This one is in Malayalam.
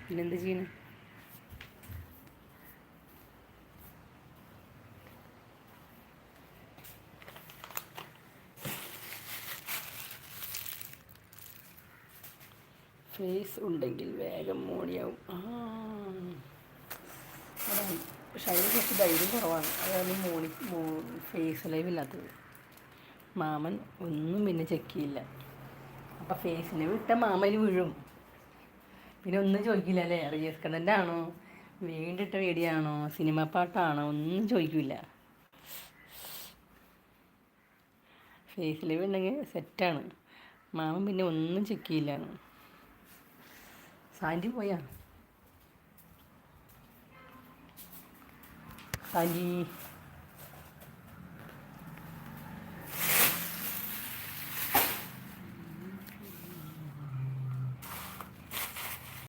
പിന്നെന്ത് ചെയ്യണം? ഫേസ് ഉണ്ടെങ്കിൽ വേഗം മോടിയാവും. പക്ഷെ അതിന് കുറച്ച് ധൈര്യം കുറവാണ്. അതാണ് ഫേസ് ലൈവ് ഇല്ലാത്തത്. മാമൻ ഒന്നും പിന്നെ ചെക്ക് ചെയ്യില്ല. അപ്പം ഫേസ് ലൈവ് ഇട്ട മാമന് വീഴും. പിന്നെ ഒന്നും ചോദിക്കില്ല അല്ലേ, റിയസ് കണ്ടൻ്റ് ആണോ, വീണ്ടിട്ട വീഡിയോ ആണോ, സിനിമ പാട്ടാണോ, ഒന്നും ചോദിക്കില്ല. ഫേസ് ലൈവ് ഉണ്ടെങ്കിൽ സെറ്റാണ്. മാമൻ പിന്നെ ഒന്നും ചെക്ക് ചെയ്യില്ല. സാൻഡി പോയാ? സാൻഡി